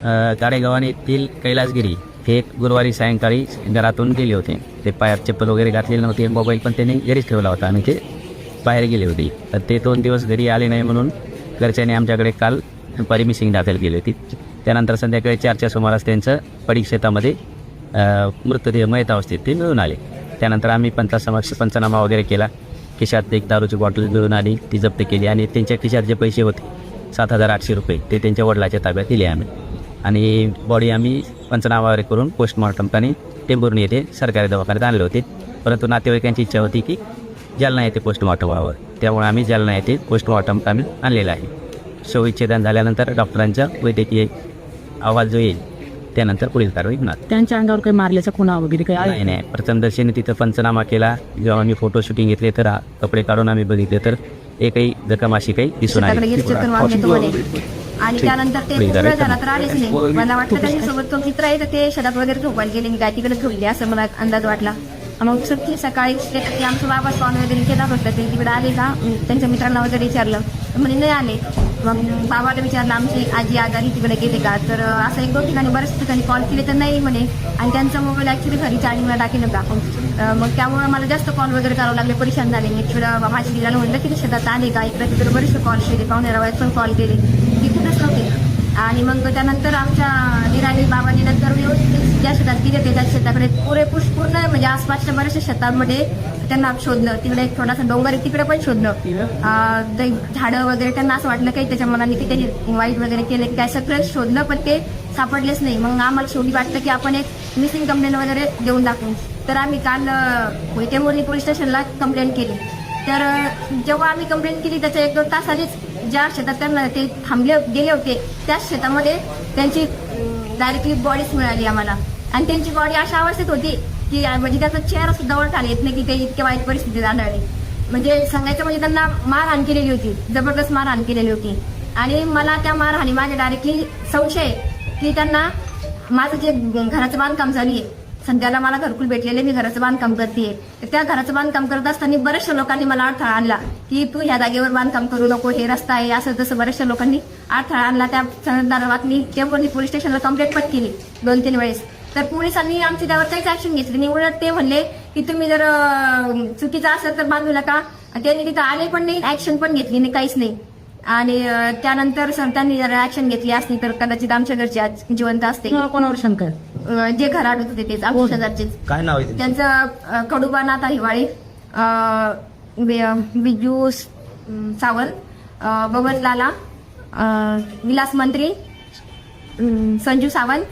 गाडेगावाने येथील कैलासगिरी हे गुरुवारी सायंकाळी घरातून गेले होते. ते पायात चप्पल वगैरे घातलेले नव्हते. मोबाईल पण त्यांनी घरीच ठेवला होता आणि ते बाहेर गेले होते. तर ते 2 दिवस घरी आले नाही म्हणून घरच्यांनी आमच्याकडे काल दुपारी मिसिंग दाखल केली होती. त्यानंतर संध्याकाळी 4च्या सुमारास त्यांचं पडीक शेतामध्ये मृतदेह मयत अवस्थेत ते मिळून आले. त्यानंतर आम्ही पंचासमक्ष पंचनामा वगैरे केला. खिशात एक दारूची बॉटल मिळून आली, ती जप्त केली आणि त्यांच्या खिशात जे पैसे होते 7,800 रुपये ते त्यांच्या वडिलाच्या ताब्यात दिले आम्ही. आणि बॉडी आम्ही पंचनामा वगैरे करून पोस्टमॉर्टमपणे टेंभुर्णी येथे सरकारी दवाखान्यात आणले होते. परंतु नातेवाईकांची इच्छा होती की जालना येथे पोस्टमॉर्टम व्हावं, त्यामुळे आम्ही जालना येथे पोस्टमॉर्टम आम्ही आणलेलं आहे. शवविच्छेदन झाल्यानंतर डॉक्टरांचा वैद्यकीय अहवाल जो येईल त्यानंतर पुढील कारवाई होणार. त्यांच्या अंगावर काही मारल्याचा खुणा वगैरे काही आहे? नाही, प्रथमदर्शनी तिथं पंचनामा केला. जेव्हा आम्ही फोटो शूटिंग घेतले तर कपडे काढून आम्ही बघितले तर एकही जखम अशी काही दिसून आली. आणि त्यानंतर ते पूर्ण झाला तर आलेच नाही. मला वाटतं त्याच्यासोबत तो मित्र आहे तर ते शेतात वगैरे झोपायला गेले, काय तिकडे झोपले असं मला अंदाज वाटला. मग सुट्टी सकाळी ते आमचं बाबा फोन वगैरे केला होता, ते तिकडे आले का त्यांच्या मित्रांना वगैरे विचारलं म्हणजे नाही आले. मग बाबाला विचारलं आमची आजी आजारी तिकडे गेले का, तर असं 1-2 ठिकाणी बऱ्याच ठिकाणी कॉल केले तर नाही म्हणे. आणि त्यांचा मोबाईल ॲक्च्युली घरी चार्जिंगला टाकेल होता. मग त्यामुळे मला जास्त कॉल वगैरे करावं लागले, परेशान झाले. मी तिकडं माझी दिलाला म्हटलं की शेतात आले का, इकडे तिकडे बरेचसे कॉल केले, पाहुणेरावळ्यात पण कॉल केले, तिथूनच नव्हते. आणि मग त्यानंतर आमच्या दिराणी बाबांनी नंतर व्यवस्थित ज्या शेतात गेले ते त्या शेताकडे पूर्ण म्हणजे आसपासच्या बऱ्याचशा शेतांमध्ये त्यांना शोधलं. तिकडे एक थोडासा डोंगर आहे तिकडे पण शोधलं. झाडं वगैरे त्यांना असं वाटलं काही त्याच्या मनाने की त्यांनी वाईट वगैरे केले काय, सगळं शोधलं पण ते सापडलेच नाही. मग आम्हाला शेवटी वाटतं की आपण एक मिसिंग कंप्लेंट वगैरे देऊन टाकू. तर आम्ही काल टेंभुर्णी पोलीस स्टेशनला कंप्लेंट केली. तर जेव्हा आम्ही कंप्लेंट केली त्याच्या 1-2 तास आधीच ज्या शेतात त्यांना ते गेले होते त्याच शेतामध्ये त्यांची डायरेक्टली बॉडीच मिळाली आम्हाला. आणि त्यांची बॉडी अशा अवस्थेत होती की म्हणजे त्याचा चेहरा सुद्धा ओळखता येत नाही की ते इतक्या वाईट परिस्थितीत आढळले. म्हणजे सांगायचं म्हणजे त्यांना मारहाण केलेली होती, जबरदस्त मारहाण केलेली होती. आणि मला त्या मारहाणी माझ्या डायरेक्टली संशय की त्यांना माझं जे घराचं बांधकाम चालू आहे, सध्याला मला घरकुल भेटलेले, मी घराचं बांधकाम करते. त्या घराचं बांधकाम करत असताना बऱ्याचशा लोकांनी मला अडथळा आणला की तू ह्या जागेवर बांधकाम करू नको, हे रस्ता आहे असं तसं बऱ्याचशा लोकांनी अडथळा आणला. त्या संदर्भात मी टेंभुर्णी पोलीस स्टेशनला कंप्लेंट पण केली 2-3 वेळेस. तर पोलिसांनी आमची त्यावर काहीच ऍक्शन घेतली नाही. उलट ते म्हणले की तुम्ही जर चुकीचं असेल तर बांधू नका. त्यांनी तिथं आले पण नाही, ऍक्शन पण घेतली नाही, काहीच नाही. आणि त्यानंतर त्यांनी जर ऍक्शन घेतली असती तर कदाचित आमच्या घरचे आज जिवंत असते. कोणावर शंकर? जे घरात होते तेच आमच्या शेजारचेच. काय नाव आहे त्यांचं कडुबा नाथा हिवाळे, बिजू सावंत, बबन लाला, विलास मंत्री, संजू सावंत,